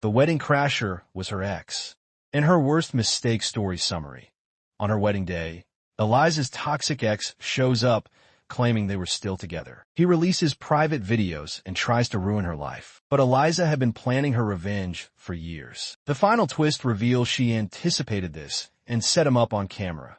The wedding crasher was her ex. In her worst mistake story summary, on her wedding day, Eliza's toxic ex shows up claiming they were still together. He releases private videos and tries to ruin her life. But Eliza had been planning her revenge for years. The final twist reveals she anticipated this and set him up on camera,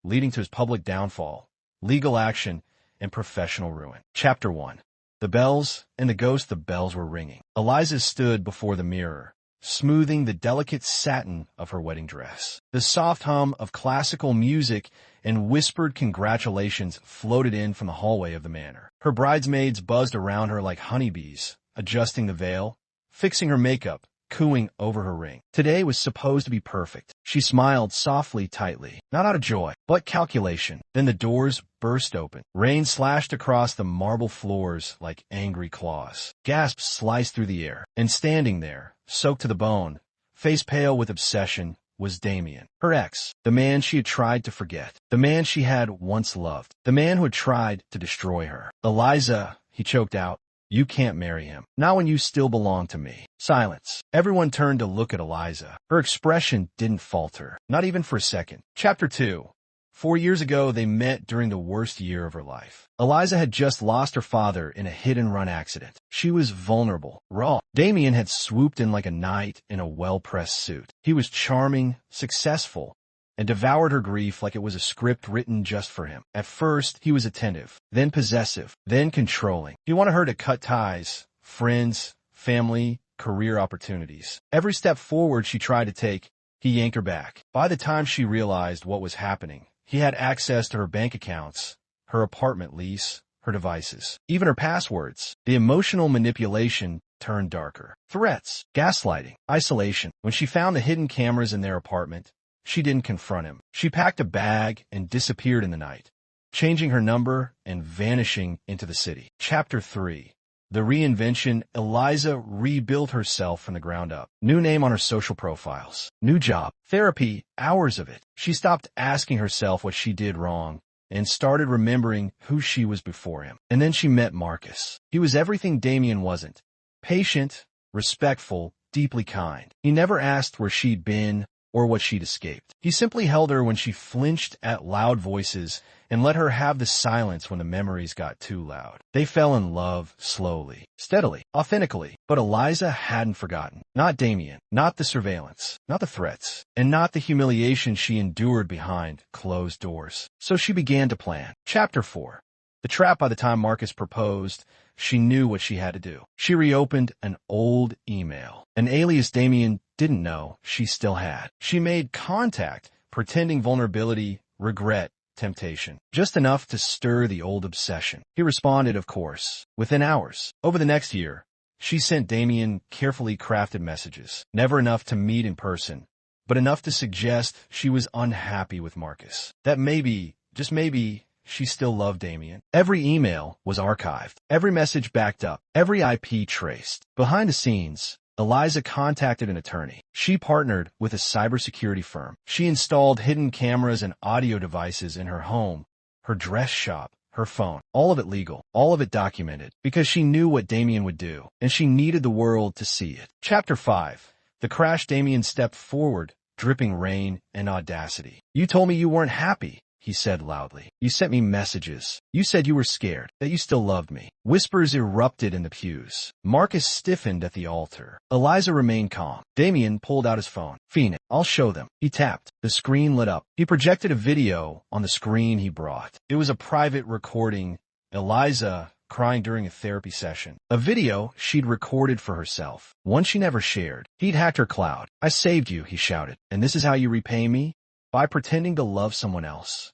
leading to his public downfall, legal action, and professional ruin. Chapter 1. The bells and the ghost. The bells were ringing. Eliza stood before the mirror, smoothing the delicate satin of her wedding dress. The soft hum of classical music and whispered congratulations floated in from the hallway of the manor. Her bridesmaids buzzed around her like honeybees, adjusting the veil, fixing her makeup, cooing over her ring. Today was supposed to be perfect. She smiled softly, tightly, not out of joy, but calculation. Then the doors burst open. Rain slashed across the marble floors like angry claws. Gasps sliced through the air. And standing there, soaked to the bone, face pale with obsession, was Damien, her ex, the man she had tried to forget, the man she had once loved, the man who had tried to destroy her. Eliza, he choked out, you can't marry him. Not when you still belong to me. Silence. Everyone turned to look at Eliza. Her expression didn't falter, not even for a second. Chapter 2. 4 years ago, they met during the worst year of her life. Eliza had just lost her father in a hit-and-run accident. She was vulnerable, raw. Damien had swooped in like a knight in a well-pressed suit. He was charming, successful, and devoured her grief like it was a script written just for him. At first, he was attentive, then possessive, then controlling. He wanted her to cut ties, friends, family, career opportunities. Every step forward she tried to take, he yanked her back. By the time she realized what was happening, he had access to her bank accounts, her apartment lease, her devices, even her passwords. The emotional manipulation turned darker. Threats, gaslighting, isolation. When she found the hidden cameras in their apartment, she didn't confront him. She packed a bag and disappeared in the night, changing her number and vanishing into the city. Chapter 3. The reinvention. Eliza rebuilt herself from the ground up. New name on her social profiles. New job. Therapy. Hours of it. She stopped asking herself what she did wrong and started remembering who she was before him. And then she met Marcus. He was everything Damien wasn't. Patient, respectful, deeply kind. He never asked where she'd been or what she'd escaped. He simply held her when she flinched at loud voices and let her have the silence when the memories got too loud. They fell in love slowly, steadily, authentically. But Eliza hadn't forgotten. Not Damien, not the surveillance, not the threats, and not the humiliation she endured behind closed doors. So she began to plan. Chapter 4. The trap. By the time Marcus proposed, she knew what she had to do. She reopened an old email, an alias Damien didn't know she still had. She made contact, pretending vulnerability, regret, temptation, just enough to stir the old obsession. He responded, of course, within hours. Over the next year, she sent Damien carefully crafted messages, never enough to meet in person, but enough to suggest she was unhappy with Marcus, that maybe, just maybe, she still loved Damien. Every email was archived, every message backed up, every IP traced. Behind the scenes, Eliza contacted an attorney. She partnered with a cybersecurity firm. She installed hidden cameras and audio devices in her home, her dress shop, her phone. All of it legal, all of it documented, because she knew what Damien would do, and she needed the world to see it. Chapter 5. The crash. Damien stepped forward, dripping rain and audacity. You told me you weren't happy, he said loudly. You sent me messages. You said you were scared, that you still loved me. Whispers erupted in the pews. Marcus stiffened at the altar. Eliza remained calm. Damien pulled out his phone. Phoenix, I'll show them. He tapped. The screen lit up. He projected a video on the screen he brought. It was a private recording. Eliza crying during a therapy session. A video she'd recorded for herself, one she never shared. He'd hacked her cloud. I saved you, he shouted. And this is how you repay me? By pretending to love someone else.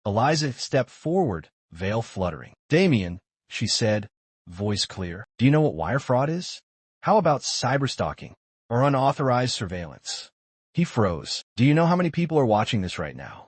Eliza stepped forward, veil fluttering. Damien, she said, voice clear. Do you know what wire fraud is? How about cyberstalking or unauthorized surveillance? He froze. Do you know how many people are watching this right now?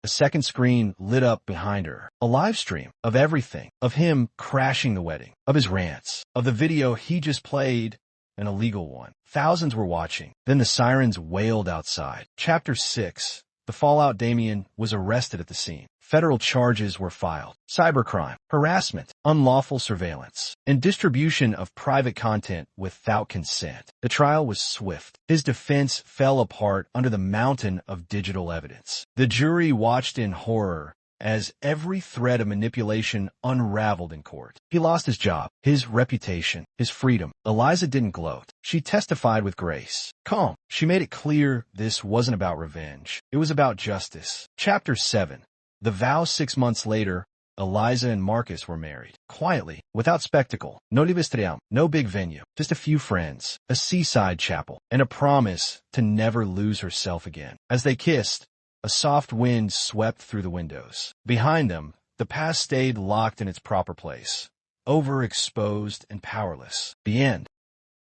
A second screen lit up behind her. A live stream of everything. Of him crashing the wedding. Of his rants. Of the video he just played, an illegal one. Thousands were watching. Then the sirens wailed outside. Chapter 6. The fallout. Damien was arrested at the scene. Federal charges were filed: cybercrime, harassment, unlawful surveillance, and distribution of private content without consent. The trial was swift. His defense fell apart under the mountain of digital evidence. The jury watched in horror as every thread of manipulation unraveled in court. He lost his job, his reputation, his freedom. Eliza didn't gloat. She testified with grace. Calm. She made it clear this wasn't about revenge. It was about justice. Chapter 7. The vow. 6 months later, Eliza and Marcus were married. Quietly, without spectacle. No divistriam, no big venue. Just a few friends, a seaside chapel, and a promise to never lose herself again. As they kissed, a soft wind swept through the windows. Behind them, the past stayed locked in its proper place, overexposed and powerless. The end.